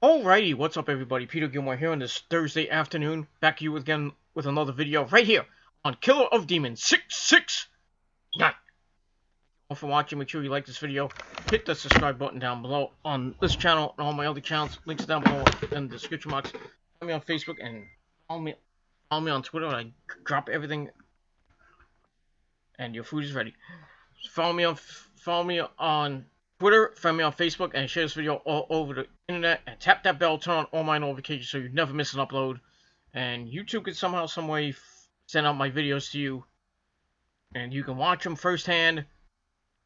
Alrighty, what's up everybody? Peter Gilmore here on this Thursday afternoon. Back to you again with another video right here on Killer of Demons 669. All for watching, make sure you like this video. Hit the subscribe button down below on this channel and all my other channels. Links down below in the description box. Follow me on Facebook and follow me on Twitter. I drop everything and your food is ready. Follow me on Twitter, follow me on Facebook, and share this video all over the internet. And tap that bell, turn on all my notifications so you never miss an upload. And YouTube can somehow, some way send out my videos to you, and you can watch them firsthand.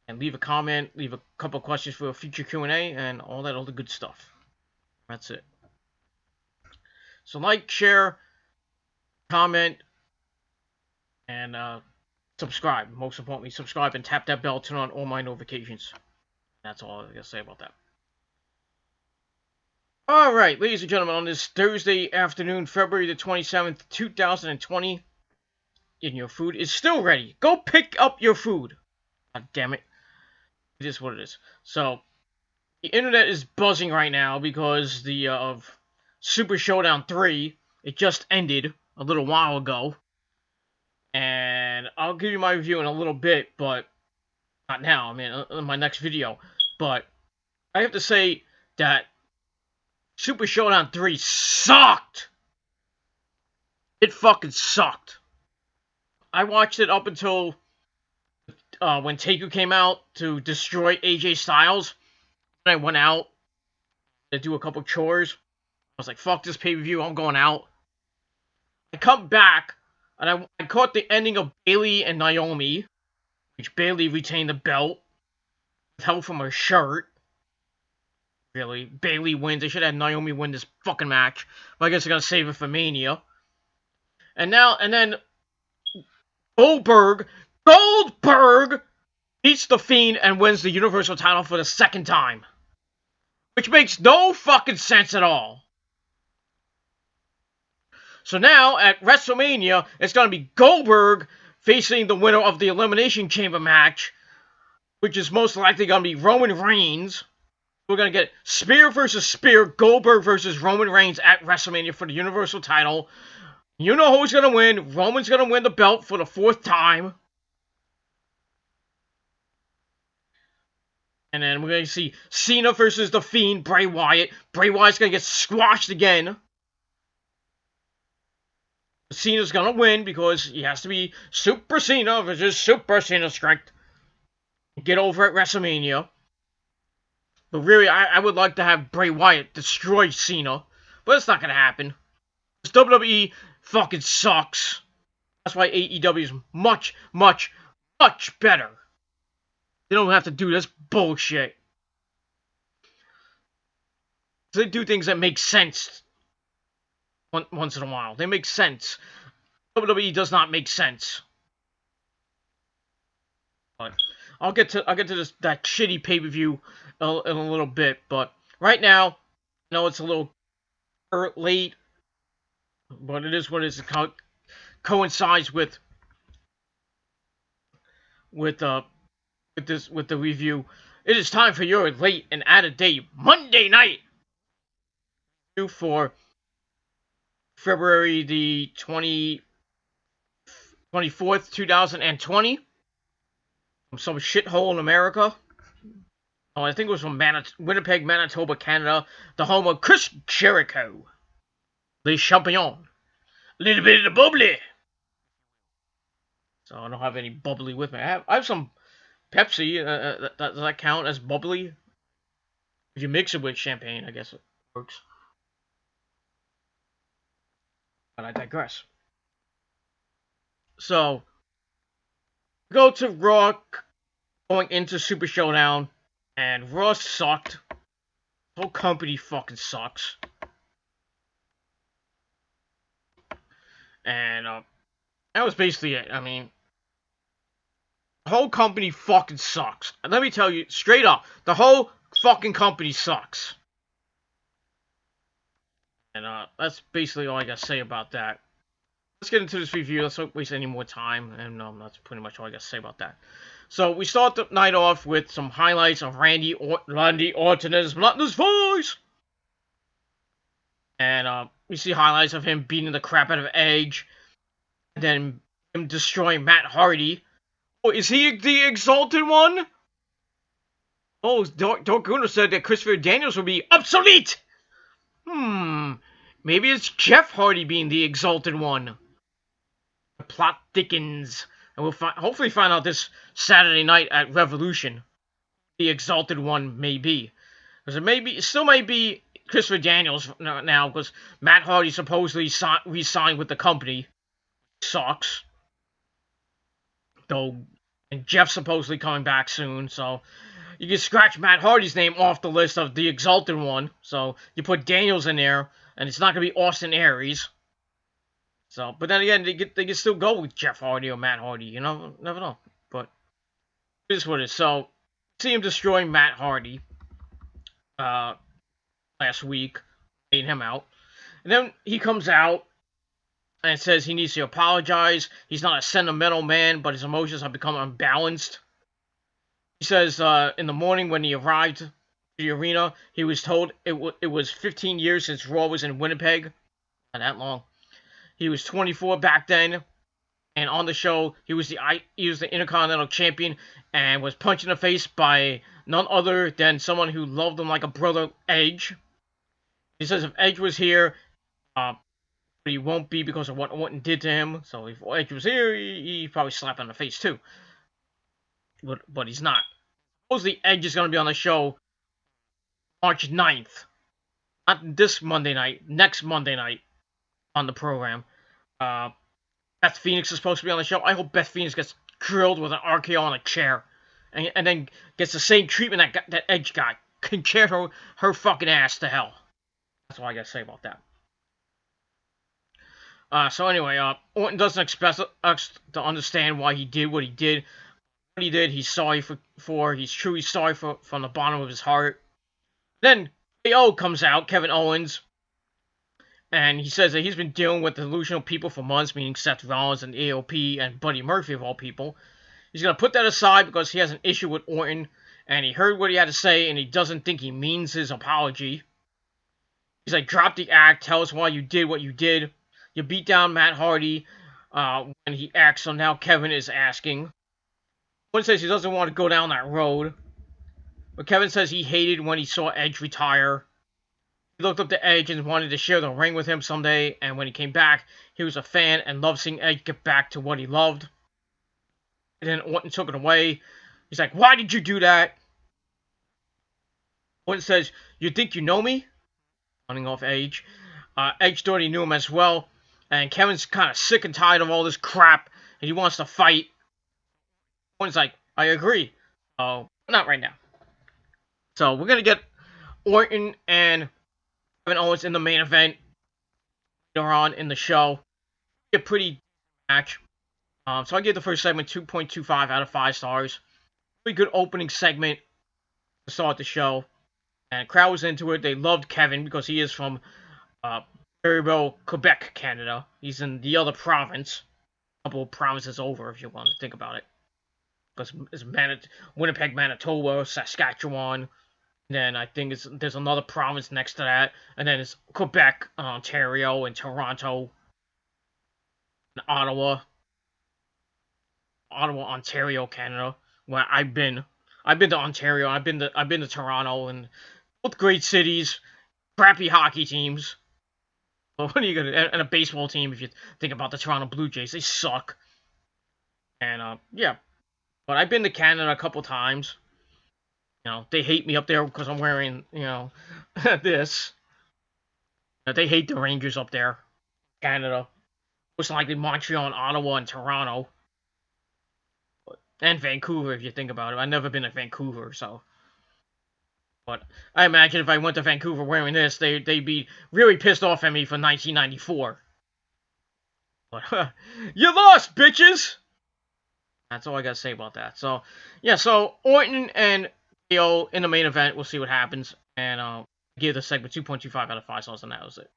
And leave a comment, leave a couple of questions for a future Q&A, and all that other good stuff. That's it. So like, share, comment, and subscribe. Most importantly, subscribe and tap that bell, turn on all my notifications. That's all I gotta say about that. Alright, ladies and gentlemen, on this Thursday afternoon, February the 27th, 2020, and your food is still ready. Go pick up your food. God damn it. It is what it is. So, the internet is buzzing right now because the of Super Showdown 3, it just ended a little while ago. And I'll give you my review in a little bit, but not now, I mean, in my next video. But I have to say that Super Showdown 3 sucked! It fucking sucked. I watched it up until when Taku came out to destroy AJ Styles. And I went out to do a couple chores. I was like, fuck this pay-per-view, I'm going out. I come back, and I caught the ending of Bayley and Naomi, which Bayley retained the belt with help from her shirt. Really, Bayley wins. They should have had Naomi win this fucking match, but I guess they're gonna save it for Mania. And then Goldberg beats The Fiend and wins the Universal title for the second time. Which makes no fucking sense at all. So now, at WrestleMania, it's going to be Goldberg facing the winner of the Elimination Chamber match, which is most likely going to be Roman Reigns. We're going to get Spear versus Spear, Goldberg versus Roman Reigns at WrestleMania for the Universal title. You know who's going to win. Roman's going to win the belt for the 4th time. And then we're going to see Cena versus The Fiend, Bray Wyatt. Bray Wyatt's going to get squashed again. Cena's going to win because he has to be Super Cena versus Super Cena strength. Get over at WrestleMania. But really, I would like to have Bray Wyatt destroy Cena. But it's not going to happen. Because WWE fucking sucks. That's why AEW is much, much, much better. They don't have to do this bullshit. They do things that make sense once in a while. They make sense. WWE does not make sense. But I'll get to that shitty pay-per-view in a little bit. But right now, I know it's a little late, but it is what it is. It coincides with the review. It is time for your late and out-of-date Monday night review for February the 24th, 2020. From some shithole in America. Oh, I think it was from Winnipeg, Manitoba, Canada. The home of Chris Jericho. Les Champions. A little bit of the bubbly. So I don't have any bubbly with me. I have some Pepsi. Does that count as bubbly? If you mix it with champagne, I guess it works. But I digress. So, go to Raw going into Super Showdown, and Raw sucked. The whole company fucking sucks. And that was basically it. I mean, the whole company fucking sucks. And let me tell you straight up, the whole fucking company sucks. And that's basically all I gotta say about that. Let's get into this review. Let's not waste any more time. And that's pretty much all I gotta say about that. So we start the night off with some highlights of Randy Orton and his monotonous voice. And we see highlights of him beating the crap out of Edge, and then him destroying Matt Hardy. Oh, is he the Exalted One? Oh, Dark Gunner said that Christopher Daniels will be obsolete! Maybe it's Jeff Hardy being the Exalted One. The plot thickens, and we'll hopefully find out this Saturday night at Revolution. The Exalted One may be. Because it still may be Christopher Daniels now, because Matt Hardy supposedly re-signed with the company. Sucks. Though, and Jeff's supposedly coming back soon, so you can scratch Matt Hardy's name off the list of the Exalted One. So you put Daniels in there, and it's not going to be Austin Aries. So, but then again, they can still go with Jeff Hardy or Matt Hardy. You know, never know. But it is what it is. So, see him destroying Matt Hardy last week, made him out, and then he comes out and says he needs to apologize. He's not a sentimental man, but his emotions have become unbalanced. He says in the morning when he arrived to the arena, he was told it was 15 years since Raw was in Winnipeg. Not that long. He was 24 back then, and on the show, he was the Intercontinental Champion and was punched in the face by none other than someone who loved him like a brother, Edge. He says if Edge was here, he won't be because of what Orton did to him. So if Edge was here, he'd probably slap him in the face too. But he's not. Supposedly Edge is going to be on the show March 9th. Not this Monday night, next Monday night on the program. Beth Phoenix is supposed to be on the show. I hope Beth Phoenix gets drilled with an RKO on a chair. And then gets the same treatment that Edge got. Can chair her fucking ass to hell. That's all I gotta say about that. So anyway, Orton doesn't expect us to understand why he did what he did. What he did, he's sorry for. He's truly sorry for from the bottom of his heart. Then KO comes out, Kevin Owens, and he says that he's been dealing with delusional people for months, meaning Seth Rollins and AOP and Buddy Murphy of all people. He's gonna put that aside because he has an issue with Orton, and he heard what he had to say, and he doesn't think he means his apology. He's like, drop the act, tell us why you did what you did. You beat down Matt Hardy when he asked, so now Kevin is asking. Orton says he doesn't want to go down that road. But Kevin says he hated when he saw Edge retire. He looked up to Edge and wanted to share the ring with him someday, and when he came back, he was a fan and loved seeing Edge get back to what he loved. And then Orton took it away. He's like, why did you do that? Orton says, you think you know me? Running off Edge. Edge thought he knew him as well. And Kevin's kind of sick and tired of all this crap, and he wants to fight. Orton's like, I agree. Oh, not right now. So we're going to get Orton and Kevin Owens in the main event later on in the show. A pretty match. So I give the first segment 2.25 out of 5 stars. Pretty good opening segment to start the show. And the crowd was into it. They loved Kevin because he is from Ontario, Quebec, Canada. He's in the other province. A couple of provinces over if you want to think about it. Because it's Winnipeg, Manitoba, Saskatchewan. And then I think there's another province next to that. And then it's Quebec, Ontario, and Toronto, and Ottawa. Ottawa, Ontario, Canada. Where I've been. I've been to Ontario. I've been to Toronto, and both great cities. Crappy hockey teams. Well, what are you gonna? And a baseball team if you think about the Toronto Blue Jays. They suck. And yeah. But I've been to Canada a couple times. You know, they hate me up there because I'm wearing, you know, this. They hate the Rangers up there. Canada. Most likely Montreal and Ottawa and Toronto. And Vancouver, if you think about it. I've never been to Vancouver, so. But I imagine if I went to Vancouver wearing this, they'd be really pissed off at me for 1994. But, you lost, bitches! That's all I gotta say about that. So, yeah, so Orton and KO in the main event. We'll see what happens. And give the segment 2.25 out of 5 stars, and that was it.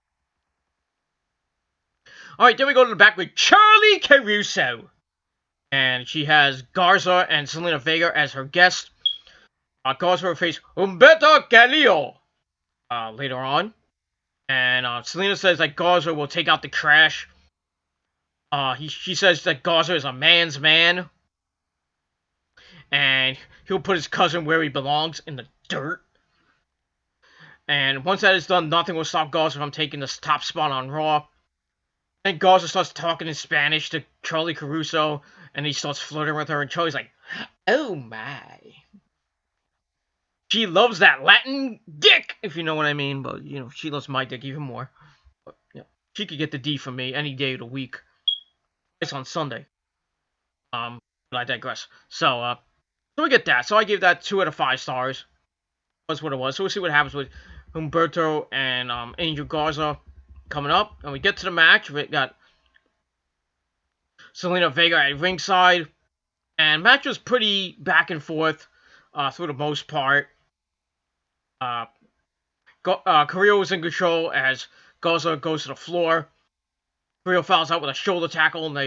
Alright, then we go to the back with Charlie Caruso. And she has Garza and Selena Vega as her guests. Garza will face Humberto Carrillo later on. And Selena says that Garza will take out the trash. She says that Garza is a man's man, and he'll put his cousin where he belongs, in the dirt. And once that is done, nothing will stop Garza from taking the top spot on Raw. Then Garza starts talking in Spanish to Charlie Caruso, and he starts flirting with her, and Charlie's like, "Oh my." She loves that Latin dick, if you know what I mean, but, she loves my dick even more. But, she could get the D from me any day of the week. It's on Sunday. But I digress. So we get that. So I gave that 2 out of 5 stars. Was what it was. So we'll see what happens with Humberto and Angel Garza coming up. And we get to the match. We got Selena Vega at ringside. And match was pretty back and forth through the most part. Carrillo was in control as Garza goes to the floor. Carrillo fouls out with a shoulder tackle, and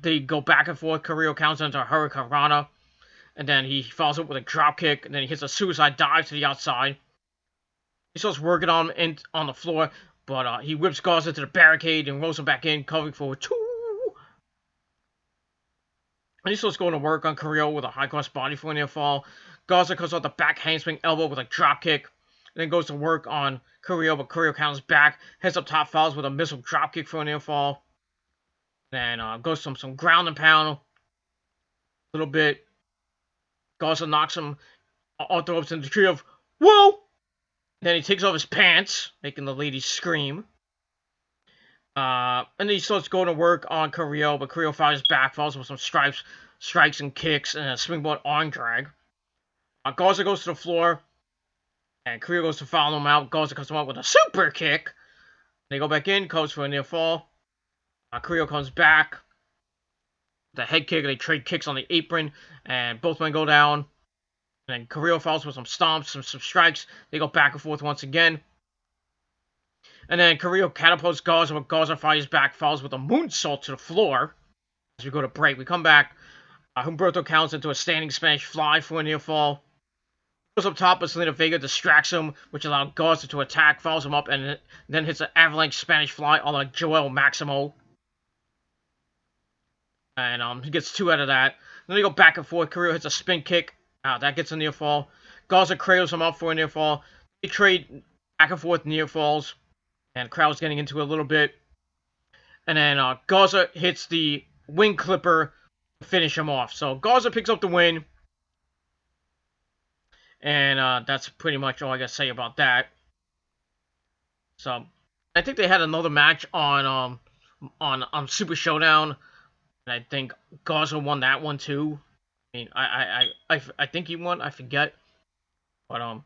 they go back and forth. Carrillo counts into a Hurricane Rana, and then he falls up with a drop kick, and then he hits a suicide dive to the outside. He starts working on him on the floor, but he whips Garza to the barricade and rolls him back in, covering for a 2. And he starts going to work on Carrillo with a high-cross body for a near fall. Garza comes off the back handspring elbow with a drop kick, and then goes to work on Carrillo, but Carrillo counters back, heads up top, fouls with a missile drop kick for a near fall. Then goes some ground and pound a little bit. Garza knocks him off the ropes in the tree of whoa! Then he takes off his pants, making the ladies scream. And then he starts going to work on Carrillo, but Carrillo fires back, falls with some strikes and kicks, and a springboard arm drag. Garza goes to the floor, and Carrillo goes to foul him out. Garza comes out with a super kick. They go back in, goes for a near fall. Carrillo comes back. The head kick, they trade kicks on the apron, and both men go down. And then Carrillo falls with some stomps, some strikes. They go back and forth once again. And then Carrillo catapults Garza, but Garza fires back, falls with a moonsault to the floor. As we go to break, we come back. Humberto counts into a standing Spanish fly for a near fall. Goes up top, but Selena Vega distracts him, which allowed Garza to attack, follows him up, and then hits an avalanche Spanish fly on a Joel Maximo. And he gets 2 out of that. Then they go back and forth. Carrillo hits a spin kick. That gets a near fall. Garza cradles him up for a near fall. They trade back and forth near falls. And crowd's getting into it a little bit. And then Garza hits the wing clipper to finish him off. So Garza picks up the win. And that's pretty much all I gotta say about that. So I think they had another match on Super Showdown. And I think Garza won that one too. I mean, I think he won. I forget. But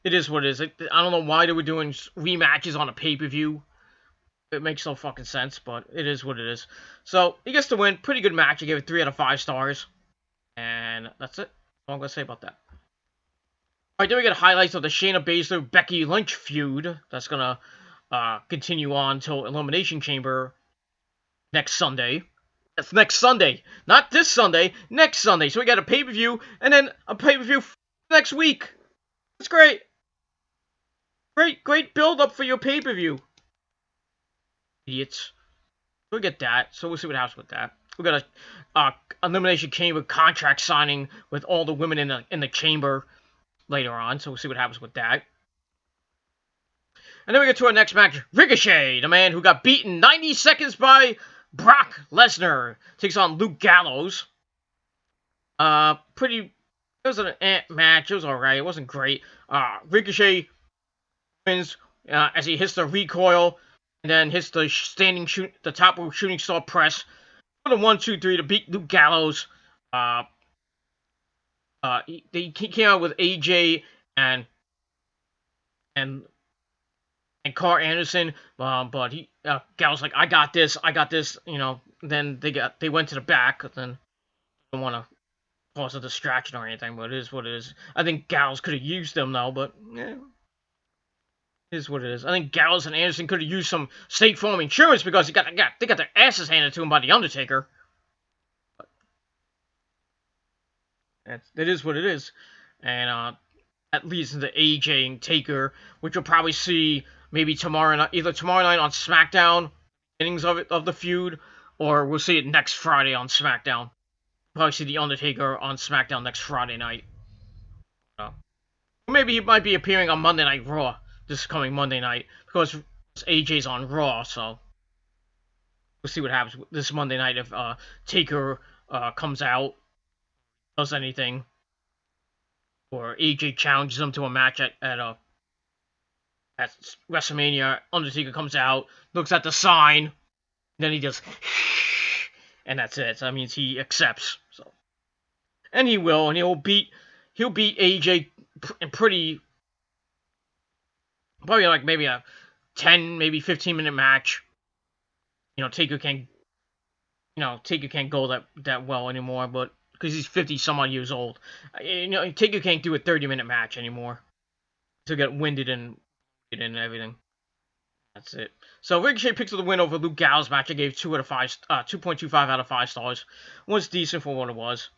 it is what it is. I don't know why they were doing rematches on a pay-per-view. It makes no fucking sense, but it is what it is. So he gets the win. Pretty good match. I gave it 3 out of 5 stars. And that's it. That's all I'm gonna say about that. Alright, then we get highlights of the Shayna Baszler Becky Lynch feud. That's gonna continue on till Elimination Chamber next Sunday. That's next Sunday. Not this Sunday. Next Sunday. So we got a pay-per-view, and then a pay-per-view next week. That's great. Great build-up for your pay-per-view. Idiots. So we get that. So we'll see what happens with that. We got a Elimination Chamber contract signing with all the women in the chamber later on. So we'll see what happens with that. And then we get to our next match. Ricochet, the man who got beaten 90 seconds by Brock Lesnar, takes on Luke Gallows. It was an match. It was alright. It wasn't great. Ricochet wins as he hits the recoil and then hits the top rope shooting star press for the 1-2-3 to beat Luke Gallows. He came out with AJ and Carl Anderson, but Gallows like, I got this, Then they went to the back, then I don't want to cause a distraction or anything, but it is what it is. I think Gallows could have used them though, but yeah, it is what it is. I think Gallows and Anderson could have used some State Farm insurance because they got their asses handed to them by the Undertaker. But it is what it is, and that leads into AJ and Taker, which we'll probably see maybe tomorrow night, either tomorrow night on SmackDown, innings of the feud, or we'll see it next Friday on SmackDown. Probably see the Undertaker on SmackDown next Friday night. Or maybe he might be appearing on Monday Night Raw this coming Monday night because AJ's on Raw, so we'll see what happens this Monday night if Taker comes out, does anything, or AJ challenges him to a match at WrestleMania. Undertaker comes out, looks at the sign, then he just and that's it. So that means he accepts. So, and he will, and he'll beat AJ in pretty probably like maybe a 10, maybe 15-minute match. Taker can't go that well anymore, but because he's 50 some odd years old, Taker can't do a 30-minute match anymore. He'll get winded and everything. That's it. So Ricochet picks up the win over Luke Gallows match. I gave 2.25 out of 5 stars. It was decent for what it was.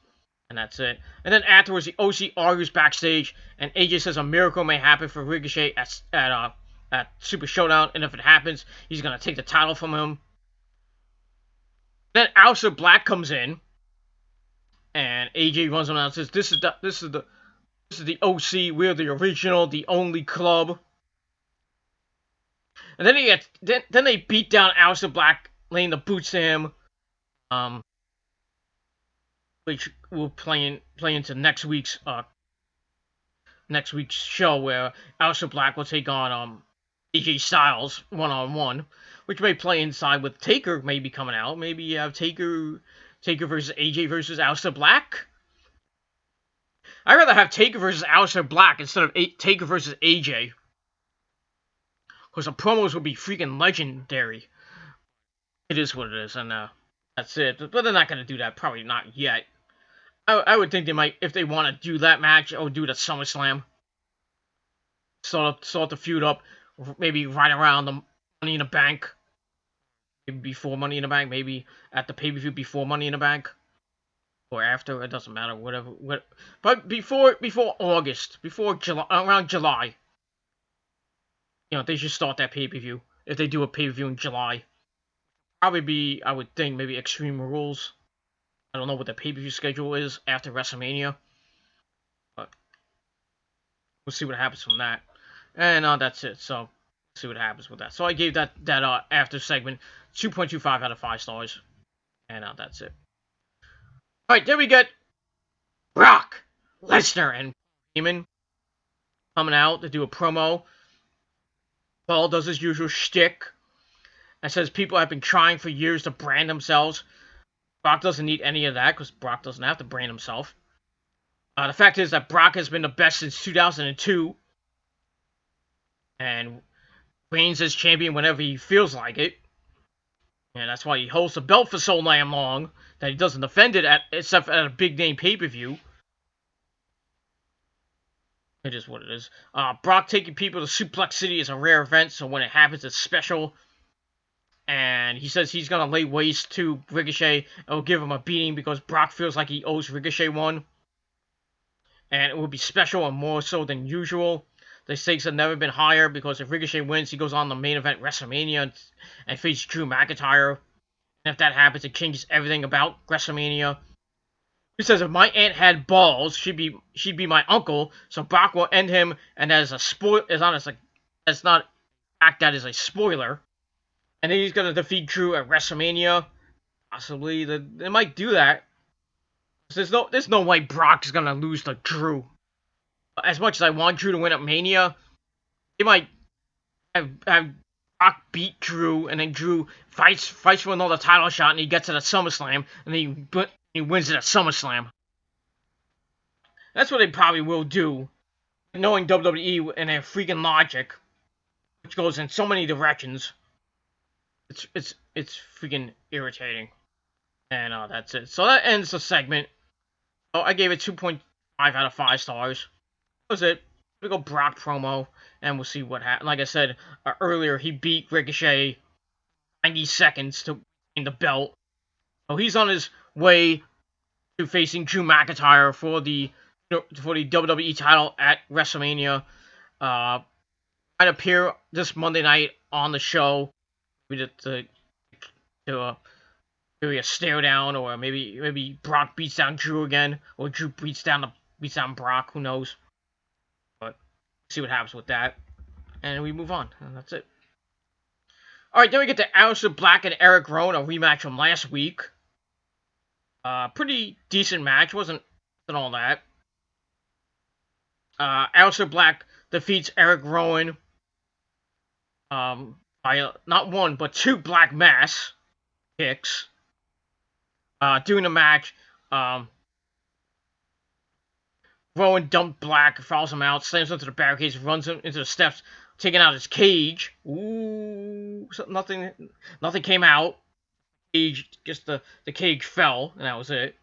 And that's it. And then afterwards, the OC argues backstage, and AJ says a miracle may happen for Ricochet at Super Showdown, and if it happens, he's gonna take the title from him. Then Aleister Black comes in, and AJ runs him out and says, "This is the OC. We're the original, the only club." And then they beat down Aleister Black, laying the boots to him. Which will play into next week's show, where Aleister Black will take on AJ Styles 1-on-1, which may play inside with Taker maybe coming out. Maybe you have Taker versus AJ versus Aleister Black. I'd rather have Taker versus Aleister Black instead of Taker versus AJ. Because the promos would be freaking legendary. It is what it is, and that's it. But they're not going to do that. Probably not yet. I would think they might, if they want to do that match, or do it at SummerSlam. Start the feud up, maybe right around the Money in the Bank. Maybe before Money in the Bank, maybe at the pay-per-view before Money in the Bank. Or after, it doesn't matter, whatever. But before August, before July, around July. They should start that pay-per-view. If they do a pay-per-view in July. Probably be, I would think, maybe Extreme Rules. I don't know what the pay-per-view schedule is after WrestleMania. But we'll see what happens from that. And that's it. So, we'll see what happens with that. So, I gave that after segment 2.25 out of 5 stars. And that's it. Alright, then we get Brock Lesnar and Heyman coming out to do a promo. Paul does his usual shtick and says people have been trying for years to brand themselves. Brock doesn't need any of that because Brock doesn't have to brand himself. The fact is that Brock has been the best since 2002 and reigns as champion whenever he feels like it. And that's why he holds the belt for so damn long that he doesn't defend it except at a big name pay-per-view. It is what it is. Brock taking people to Suplex City is a rare event, so when it happens, it's special. And he says he's going to lay waste to Ricochet and will give him a beating because Brock feels like he owes Ricochet one. And it will be special and more so than usual. The stakes have never been higher because if Ricochet wins, he goes on the main event WrestleMania and faces Drew McIntyre. And if that happens, it changes everything about WrestleMania. He says if my aunt had balls, she'd be my uncle. So Brock will end him, and that is a spoil. That's not fact. That is a spoiler. And then he's gonna defeat Drew at WrestleMania. Possibly they might do that. There's no way Brock is gonna lose to Drew. As much as I want Drew to win at Mania, they might have Brock beat Drew, and then Drew fights for another title shot, and he gets it at SummerSlam, and then he wins it at SummerSlam. That's what they probably will do, knowing WWE and their freaking logic, which goes in so many directions. It's freaking irritating. And that's it. So that ends the segment. Oh, I gave it 2.5 out of 5 stars. That was it. We go Brock promo, and we'll see what happens. Like I said earlier, he beat Ricochet 90 seconds to win the belt. So he's on his way to facing Drew McIntyre for the for the WWE title at WrestleMania. Might appear this Monday night on the show. Maybe to maybe a stare down, or maybe Brock beats down Drew again, or Drew beats down Brock. Who knows? But see what happens with that, and we move on, and that's it. All right, then we get to Aleister Black and Eric Rowan, a rematch from last week. Pretty decent match, wasn't all that. Aleister Black defeats Eric Rowan by not one but two Black Mass kicks. During the match, Rowan dumped Black, follows him out, slams into the barricades, runs him into the steps, taking out his cage. Ooh, so nothing came out. Just the cage fell, and that was it.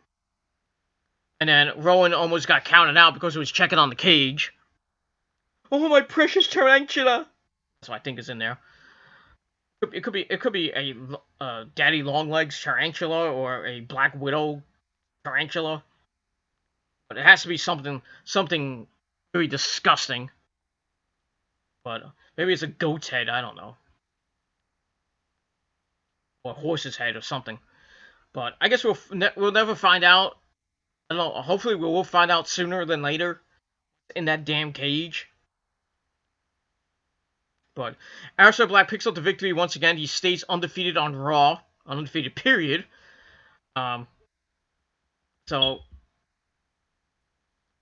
And then Rowan almost got counted out because he was checking on the cage. Oh, my precious tarantula! That's what I think is in there. It could be a Daddy Longlegs tarantula or a Black Widow tarantula, but it has to be something very disgusting. But maybe it's a goat's head. I don't know, or a horse's head or something. But I guess we'll never find out. I don't know. Hopefully, we will find out sooner than later in that damn cage. But Aleister Black picks up the victory once again. He stays undefeated on Raw, undefeated period. So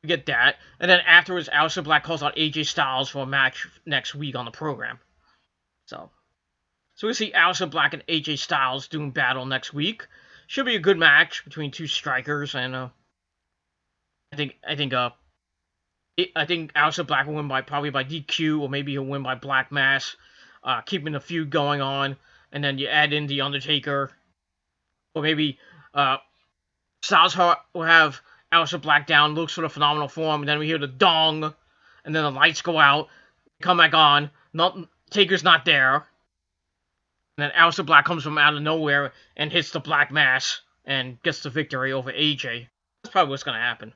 we get that, and then afterwards, Aleister Black calls out AJ Styles for a match next week on the program. So we see Aleister Black and AJ Styles doing battle next week. Should be a good match between two strikers, and I think Aleister Black will win probably by DQ, or maybe he'll win by Black Mass, keeping the feud going on. And then you add in the Undertaker, or maybe Styles will have Aleister Black down, looks for the phenomenal form, and then we hear the dong, and then the lights go out, come back on. Taker's not there, and then Aleister Black comes from out of nowhere and hits the Black Mass and gets the victory over AJ. That's probably what's gonna happen,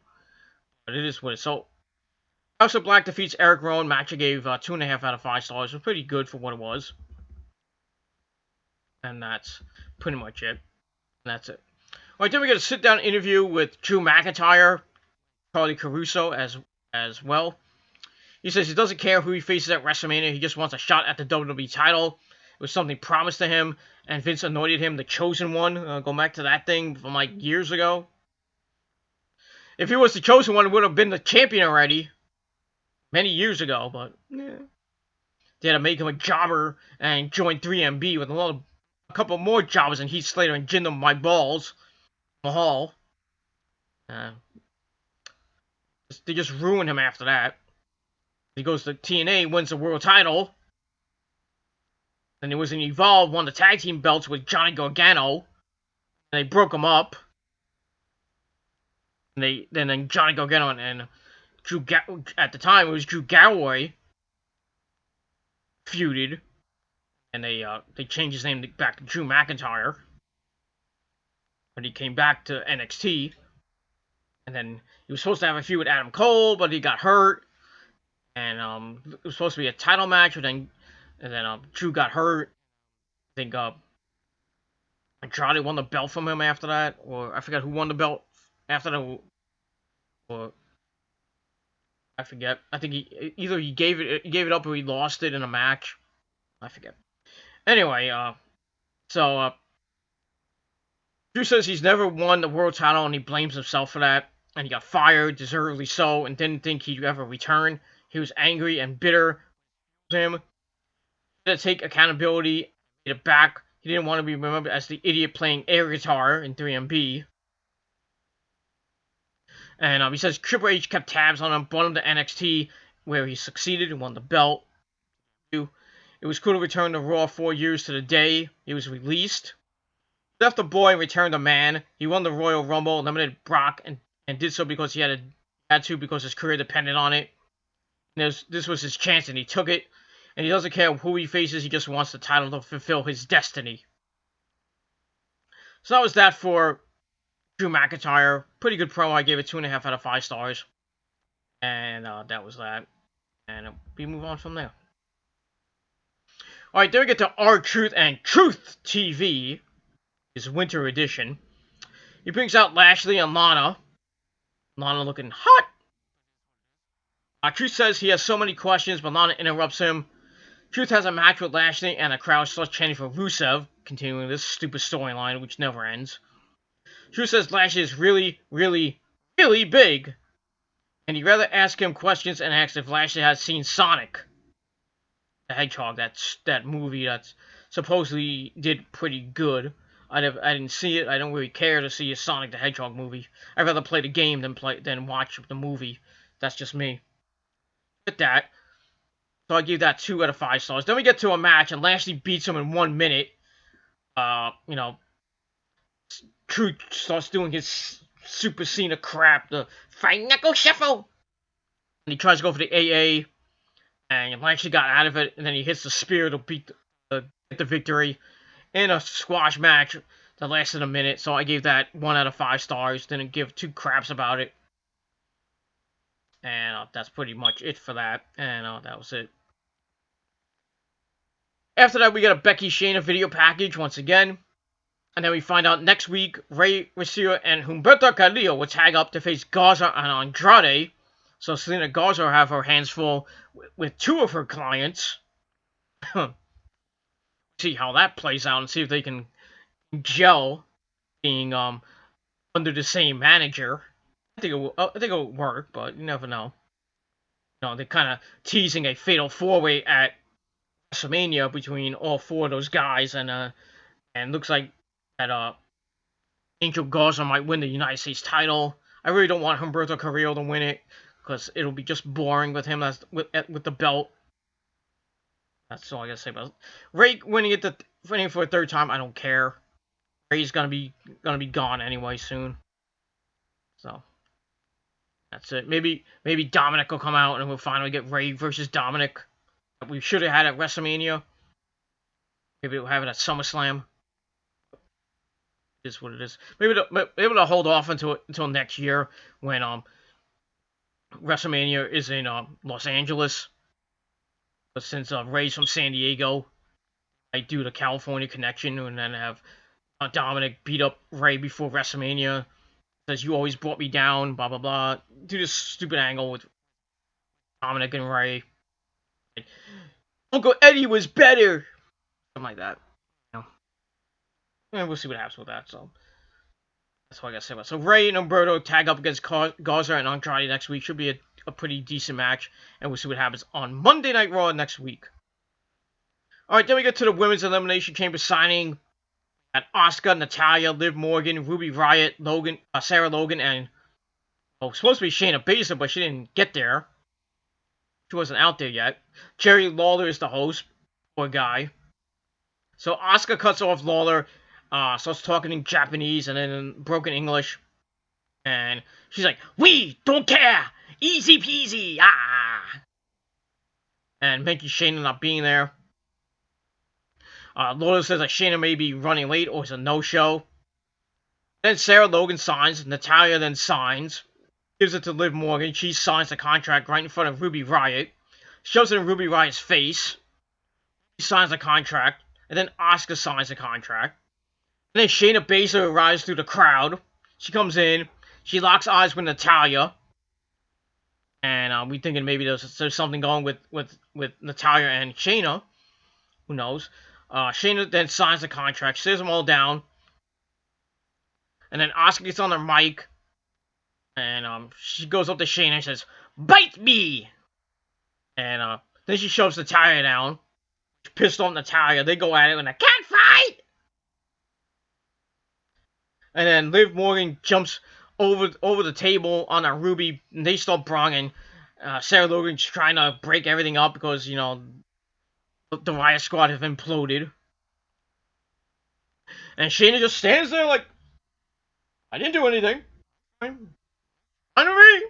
but it is what it is. So Aleister Black defeats Eric Rowan. Match I gave 2.5 out of 5 stars. It was pretty good for what it was. And that's pretty much it. And that's it. Alright, then we get a sit-down interview with Drew McIntyre, Charlie Caruso as well. He says he doesn't care who he faces at WrestleMania. He just wants a shot at the WWE title. It was something promised to him, and Vince anointed him the chosen one. Going back to that thing from like years ago. If he was the chosen one, he would have been the champion already. Many years ago, but yeah. They had to make him a jobber and join 3MB with a couple more jobbers and Heath Slater and Jinder Mahal. They just ruined him after that. He goes to TNA, wins the world title. Then he was in Evolve, won the tag team belts with Johnny Gargano. And they broke him up. And then Johnny Gargano and at the time, it was Drew Galloway feuded, and they changed his name back to Drew McIntyre. But he came back to NXT, and then he was supposed to have a feud with Adam Cole, but he got hurt, and it was supposed to be a title match, and then Drew got hurt. I think Andrade won the belt from him after that, or I forgot who won the belt after that, or I forget. I think he gave it up or he lost it in a match. I forget. Anyway, so Drew says he's never won the world title and he blames himself for that. And he got fired, deservedly so, and didn't think he'd ever return. He was angry and bitter with him. He had to take accountability, get it back. He didn't want to be remembered as the idiot playing air guitar in 3MB. And he says Triple H kept tabs on him, brought him to NXT, where he succeeded and won the belt. It was cool to return to Raw 4 years to the day he was released. He left a boy and returned a man. He won the Royal Rumble, eliminated Brock, and did so because he had to because his career depended on it. And this was his chance, and he took it. And he doesn't care who he faces, he just wants the title to fulfill his destiny. So that was that for Drew McIntyre. Pretty good promo. I gave it 2.5 out of 5 stars. And that was that. And we move on from there. Alright, then we get to R-Truth and Truth TV, his winter edition. He brings out Lashley and Lana. Lana looking hot. Truth says he has so many questions, but Lana interrupts him. Truth has a match with Lashley, and the crowd starts chanting for Rusev, continuing this stupid storyline, which never ends. Truth says Lashley is really, really, really big, and he'd rather ask him questions and ask if Lashley has seen Sonic the Hedgehog, that movie that supposedly did pretty good. I didn't see it. I don't really care to see a Sonic the Hedgehog movie. I'd rather play the game than watch the movie. That's just me. With that, so I give that 2 out of 5 stars. Then we get to a match, and Lashley beats him in 1 minute. Truth starts doing his Super Cena crap, the Fight Knuckle Shuffle. And he tries to go for the AA, and Lashley got out of it, and then he hits the spear to get the victory in a squash match that lasted a minute. So I gave that 1 out of 5 stars. Didn't give 2 craps about it. And that's pretty much it for that. And that was it. After that, we get a Becky Shayna video package once again. And then we find out next week, Rey Mysterio and Humberto Carrillo will tag up to face Garza and Andrade. So Selena Garza will have her hands full with 2 of her clients. See how that plays out and see if they can gel being under the same manager. I think it'll work, but you never know. They're kind of teasing a fatal 4-way at WrestleMania between all 4 of those guys, and looks like that Angel Garza might win the United States title. I really don't want Humberto Carrillo to win it because it'll be just boring with him with the belt. That's all I gotta say about it. Rey winning for a 3rd time. I don't care. Rey's gonna be gone anyway soon. So that's it. Maybe Dominic will come out and we'll finally get Rey versus Dominic. We should have had at WrestleMania. Maybe we'll have it at SummerSlam. It is what it is. Maybe they'll hold off until next year when WrestleMania is in Los Angeles. But since Rey's from San Diego, I do the California connection and then have Dominic beat up Rey before WrestleMania. Says you always brought me down, blah blah blah. Do this stupid angle with Dominic and Rey. Like, Uncle Eddie was better, something like that. And we'll see what happens with that. So that's what I gotta say about it. So Rey and Humberto tag up against Garza and Andrade next week. Should be a pretty decent match, and we'll see what happens on Monday Night Raw next week. All right, then we get to the Women's Elimination Chamber signing at Asuka, Natalya, Liv Morgan, Ruby Riott, Sarah Logan, and supposed to be Shayna Baszler, but she didn't get there. She wasn't out there yet. Jerry Lawler is the host. Poor guy. So Asuka cuts off Lawler, starts talking in Japanese and then in broken English, and she's like, "We don't care, easy peasy, ah!" And mentions Shayna not being there. Lawler says that Shayna may be running late or it's a no-show. Then Sarah Logan signs. Natalya then signs. Gives it to Liv Morgan. She signs the contract right in front of Ruby Riott. Shows it in Ruby Riott's face. She signs the contract. And then Asuka signs the contract. And then Shayna Baszler arrives through the crowd. She comes in. She locks eyes with Natalya. And we thinking maybe there's something going with Natalya and Shayna. Who knows? Shayna then signs the contract, says them all down, and then Asuka gets on her mic, and she goes up to Shayna and says, "Bite me!" And then she shoves Natalya down. She's pissed off Natalya. They go at it, and I can't fight! And then Liv Morgan jumps over the table on a Ruby, and they start brawling. Sarah Logan's trying to break everything up because, the Riot Squad have imploded. And Shayna just stands there like, I didn't do anything. Fine with me.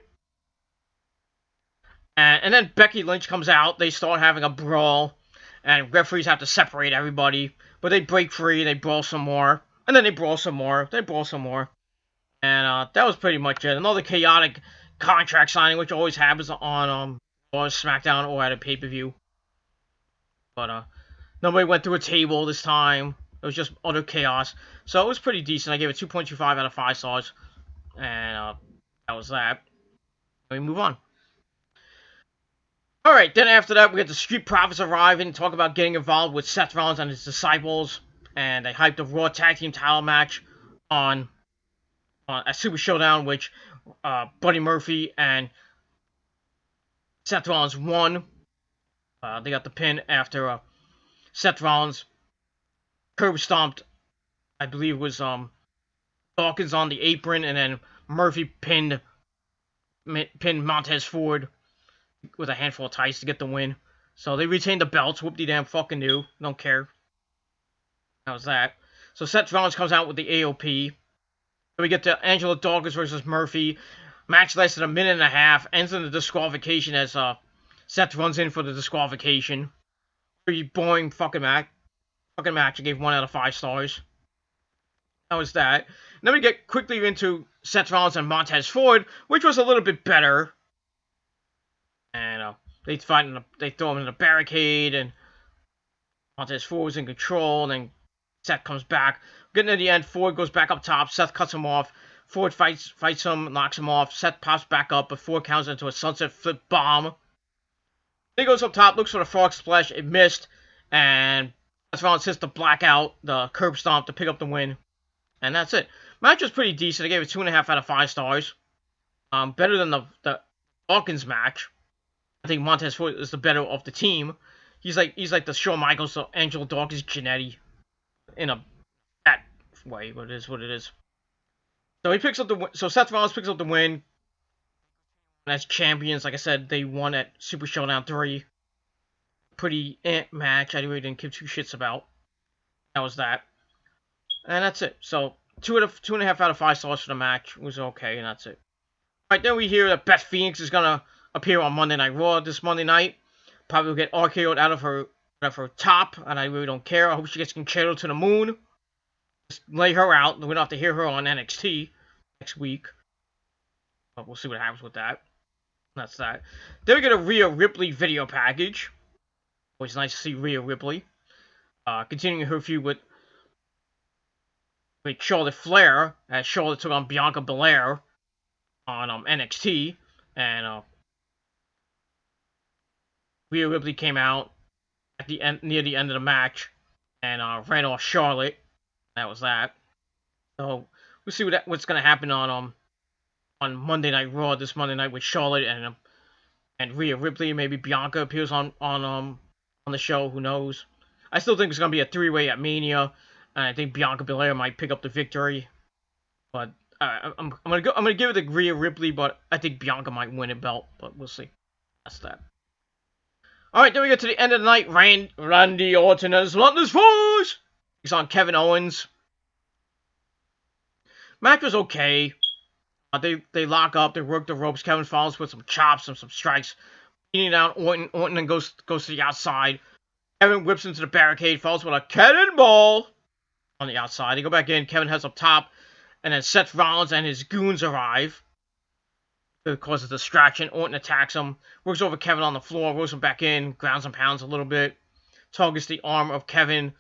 And then Becky Lynch comes out. They start having a brawl. And referees have to separate everybody. But they break free. They brawl some more. And then they brawl some more. They brawl some more. And that was pretty much it. Another chaotic contract signing, which always happens on or SmackDown or at a pay-per-view. But nobody went through a table this time. It was just utter chaos. So it was pretty decent. I gave it 2.25 out of 5 stars. And that was that. We move on. Alright, then after that, we get the Street Profits arriving and talk about getting involved with Seth Rollins and his disciples. And they hyped the Raw Tag Team title match on a Super Showdown, which Buddy Murphy and Seth Rollins won. They got the pin after Seth Rollins curb stomped, I believe it was Dawkins on the apron, and then Murphy pinned Montez Ford with a handful of ties to get the win. So they retained the belts. Whoop-de-damn fucking do. Don't care. That was that. So Seth Rollins comes out with the AOP. We get to Angelo Dawkins versus Murphy. Match lasted a minute and a half. Ends in the disqualification as Seth runs in for the disqualification. Pretty boring fucking match. I gave 1 out of 5 stars. That was that. Then we get quickly into Seth Rollins and Montez Ford, which was a little bit better. And they throw him in the barricade, and Montez Ford was in control, and then Seth comes back. Getting to the end, Ford goes back up top. Seth cuts him off. Ford fights him, knocks him off. Seth pops back up, but Ford counts into a sunset flip bomb. Then he goes up top, looks for the frog splash. It missed, and Seth Rollins hits the blackout, the curb stomp to pick up the win. And that's it. Match was pretty decent. I gave it 2.5 out of 5 stars. Better than the Dawkins match. I think Montez Ford is the better of the team. He's like the Shawn Michaels, so Angelo Dawkins Jannetty in a bad way, but it is what it is. So Seth Rollins picks up the win. As champions, like I said, they won at Super Showdown 3. Pretty match. I really didn't give 2 shits about. That was that. And that's it. So 2.5 out of 5 stars for the match. It was okay, and that's it. Alright, then we hear that Beth Phoenix is gonna appear on Monday Night Raw this Monday night. Probably will get RKO'd out of her top, and I really don't care. I hope she gets Concerto to the moon. Just lay her out. We don't have to hear her on NXT next week. But we'll see what happens with that. That's that. Then we get a Rhea Ripley video package. Always nice to see Rhea Ripley. Continuing her feud with Charlotte Flair, as Charlotte took on Bianca Belair on NXT. And Rhea Ripley came out at the end, near the end of the match, and ran off Charlotte. That was that. So we'll see what's gonna happen on Monday Night Raw this Monday night with Charlotte and Rhea Ripley. Maybe Bianca appears on the show. Who knows? I still think it's gonna be a 3-way at Mania, and I think Bianca Belair might pick up the victory. But I'm gonna give it to Rhea Ripley, but I think Bianca might win a belt. But we'll see. That's that. Alright, then we get to the end of the night. Randy Orton and his Relentless Force! He's on Kevin Owens. Match was okay. They lock up, they work the ropes. Kevin follows with some chops and some strikes. Beating down Orton. Orton then goes to the outside. Kevin whips into the barricade, follows with a cannonball on the outside. They go back in, Kevin heads up top. And then Seth Rollins and his goons arrive. It causes a distraction. Orton attacks him, works over Kevin on the floor, rolls him back in, grounds and pounds a little bit, targets the arm of Kevin.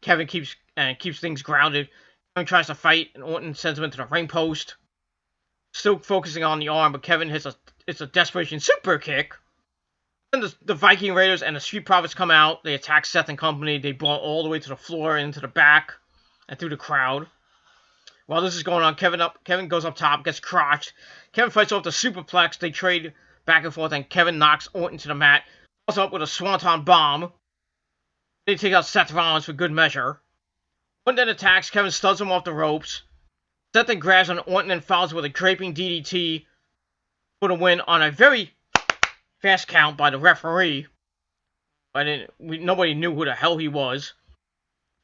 Kevin keeps things grounded. Kevin tries to fight, and Orton sends him into the ring post. Still focusing on the arm, but Kevin hits a desperation super kick. Then the Viking Raiders and the Street Profits come out. They attack Seth and company. They brawl all the way to the floor and into the back and through the crowd. While this is going on, Kevin goes up top, gets crotched. Kevin fights off the superplex. They trade back and forth, and Kevin knocks Orton to the mat. Falls up with a swanton bomb. They take out Seth Rollins for good measure. Orton then attacks. Kevin stuns him off the ropes. Seth then grabs on Orton and follows with a draping DDT for the win on a very fast count by the referee. Nobody knew who the hell he was.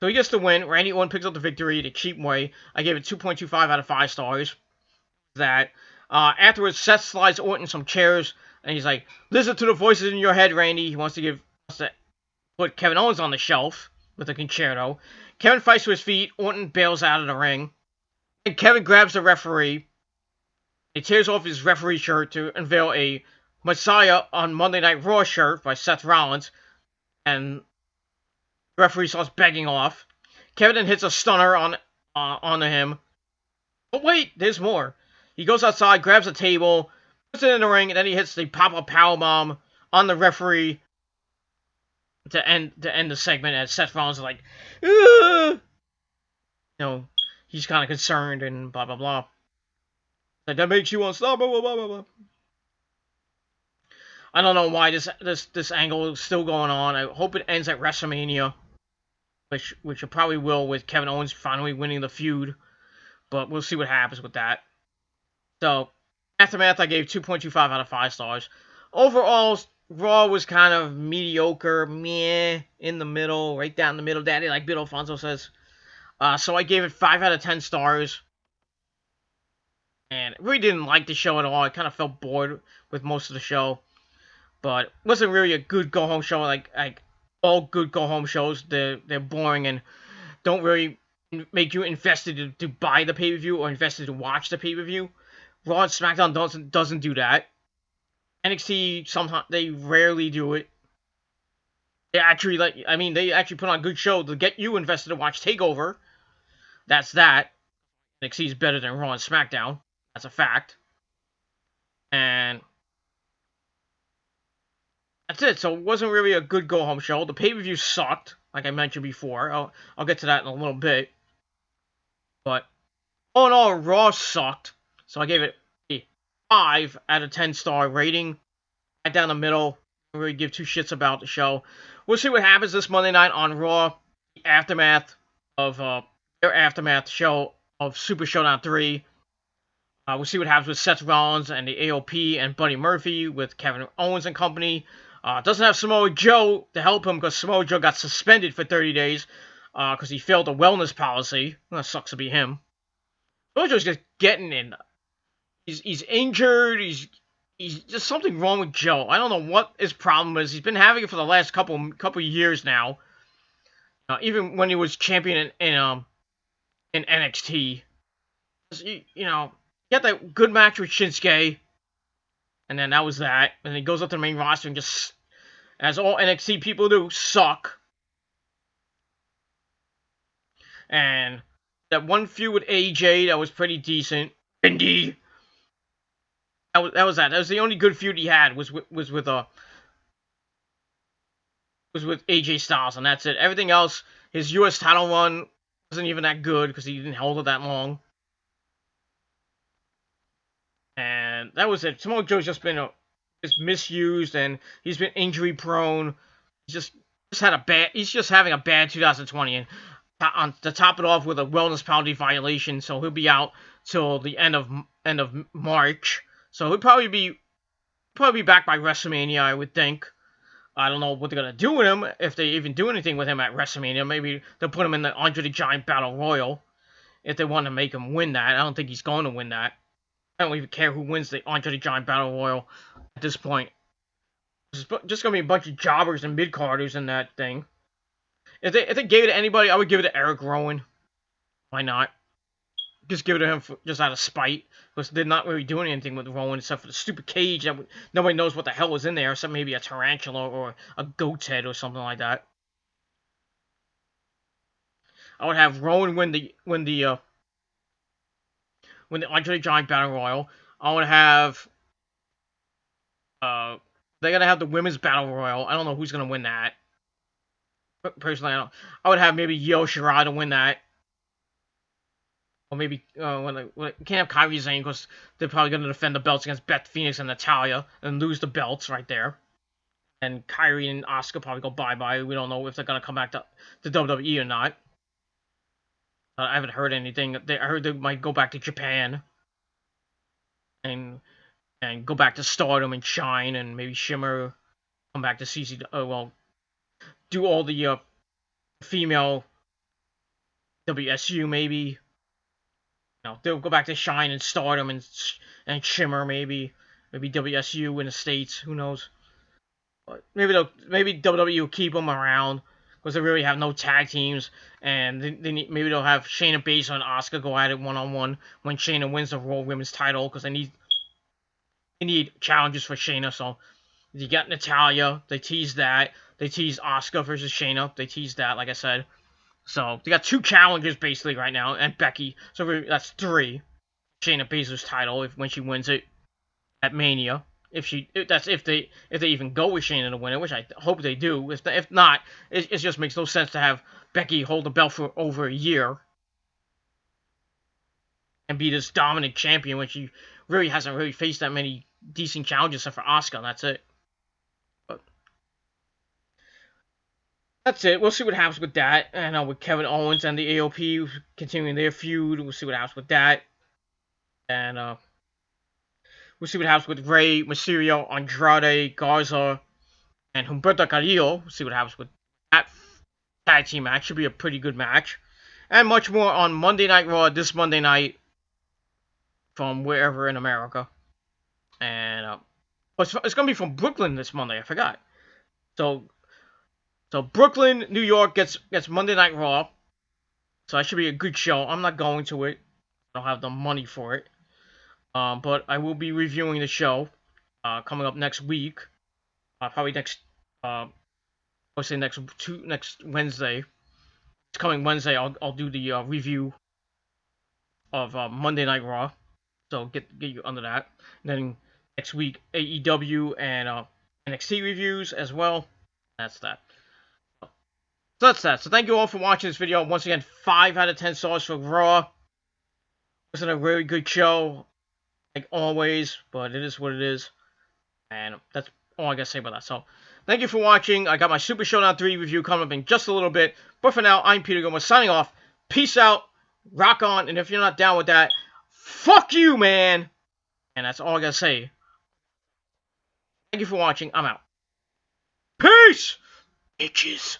So he gets the win. Randy Orton picks up the victory the cheap way. I gave it 2.25 out of 5 stars. That. Afterwards, Seth slides Orton some chairs, and he's like, "Listen to the voices in your head, Randy." He wants to put Kevin Owens on the shelf with a concerto. Kevin fights to his feet. Orton bails out of the ring. And Kevin grabs the referee. He tears off his referee shirt to unveil a Messiah on Monday Night Raw shirt by Seth Rollins, and the referee starts begging off. Kevin then hits a stunner onto him. But wait, there's more. He goes outside, grabs a table, puts it in the ring, and then he hits the pop-up powerbomb on the referee to end the segment. As Seth Rollins is like, "Ugh!" He's kind of concerned and blah blah blah. Like, that makes you unstoppable. Blah blah blah. I don't know why this angle is still going on. I hope it ends at WrestleMania, which it probably will, with Kevin Owens finally winning the feud. But we'll see what happens with that. So, Aftermath, I gave 2.25 out of 5 stars. Overall, Raw was kind of mediocre, meh, in the middle, right down the middle, daddy, like Bill Alfonso says. So I gave it 5 out of 10 stars. And I really didn't like the show at all. I kind of felt bored with most of the show. But it wasn't really a good go-home show. Like all good go-home shows, they're boring and don't really make you invested to buy the pay-per-view or invested to watch the pay-per-view. Raw and SmackDown doesn't do that. NXT, somehow, they rarely do it. They actually put on a good show to get you invested to watch TakeOver. That's that. NXT is better than Raw and SmackDown. That's a fact. And that's it. So it wasn't really a good go-home show. The pay-per-view sucked, like I mentioned before. I'll get to that in a little bit. But all in all, Raw sucked. So I gave it a 5 out of 10 star rating. Right down the middle. I don't really give two shits about the show. We'll see what happens this Monday night on Raw. The aftermath of their aftermath show of Super Showdown 3. We'll see what happens with Seth Rollins and the AOP and Buddy Murphy with Kevin Owens and company. Doesn't have Samoa Joe to help him because Samoa Joe got suspended for 30 days because he failed a wellness policy. That sucks to be him. Samoa Joe's just getting in. He's injured. He's just something wrong with Joe. I don't know what his problem is. He's been having it for the last couple years now. Even when he was champion in NXT. He had that good match with Shinsuke, and then that was that. And he goes up to the main roster and just, as all NXT people do, suck. And that one feud with AJ that was pretty decent. Indeed. That was that. That was the only good feud he had was with AJ Styles, and that's it. Everything else, his U.S. title run wasn't even that good because he didn't hold it that long. And that was it. Samoa Joe's just been misused, and he's been injury prone. He's just having a bad 2020, and to top it off with a wellness penalty violation, so he'll be out till the end of March. So he'll probably be back by WrestleMania, I would think. I don't know what they're gonna do with him, if they even do anything with him at WrestleMania. Maybe they'll put him in the Andre the Giant Battle Royal if they want to make him win that. I don't think he's going to win that. I don't even care who wins the Andre the Giant Battle Royal at this point. It's just going to be a bunch of jobbers and mid-carders in that thing. If they gave it to anybody, I would give it to Eric Rowan. Why not? Just give it to him just out of spite. Because they're not really doing anything with Rowan except for the stupid cage that nobody knows what the hell was in there. Except maybe a tarantula or a goat's head or something like that. I would have Rowan win the Andre the Giant Battle Royal. I would have they're gonna have the Women's Battle Royal. I don't know who's gonna win that. Personally, I would have maybe Io Shirai to win that. Or maybe can't have Kairi Sane because they're probably gonna defend the belts against Beth Phoenix and Natalya and lose the belts right there. And Kairi and Asuka probably go bye-bye. We don't know if they're gonna come back to WWE or not. I haven't heard anything. I heard they might go back to Japan and go back to Stardom and Shine and maybe Shimmer, come back to do all the female WSU maybe. They'll go back to Shine and Stardom and Shimmer maybe WSU in the States. Who knows? But maybe WWE will keep them around. Because they really have no tag teams, and maybe they'll have Shayna Baszler and Asuka go at it one-on-one when Shayna wins the Raw Women's title, because they need they need challenges for Shayna. So you got Natalya. They teased that. They teased Asuka versus Shayna. They teased that, like I said. So they got 2 challengers basically right now, and Becky. So that's 3. Shayna Baszler's title when she wins it at Mania. If they even go with Shayna to win it, which I hope they do. If not, it just makes no sense to have Becky hold the belt for over a year and be this dominant champion when she really hasn't really faced that many decent challenges except for Asuka, and that's it. But that's it. We'll see what happens with that. And with Kevin Owens and the AOP continuing their feud, we'll see what happens with that. And we'll see what happens with Rey, Mysterio, Andrade, Garza, and Humberto Carrillo. We'll see what happens with that tag team match. Should be a pretty good match. And much more on Monday Night Raw this Monday night from wherever in America. And it's going to be from Brooklyn this Monday. I forgot. So Brooklyn, New York gets Monday Night Raw. So that should be a good show. I'm not going to it. I don't have the money for it. But I will be reviewing the show coming up next week. Probably next next Wednesday. It's coming Wednesday. I'll do the review of Monday Night Raw. So get you under that. And then next week AEW and NXT reviews as well. That's that. So that's that. So thank you all for watching this video. Once again, 5 out of 10 stars for Raw. Wasn't a very good show, like always, but it is what it is. And that's all I gotta say about that. So thank you for watching. I got my Super Showdown 3 review coming up in just a little bit. But for now, I'm Peter Gomez signing off. Peace out. Rock on. And if you're not down with that, fuck you, man. And that's all I gotta say. Thank you for watching. I'm out. Peace, bitches.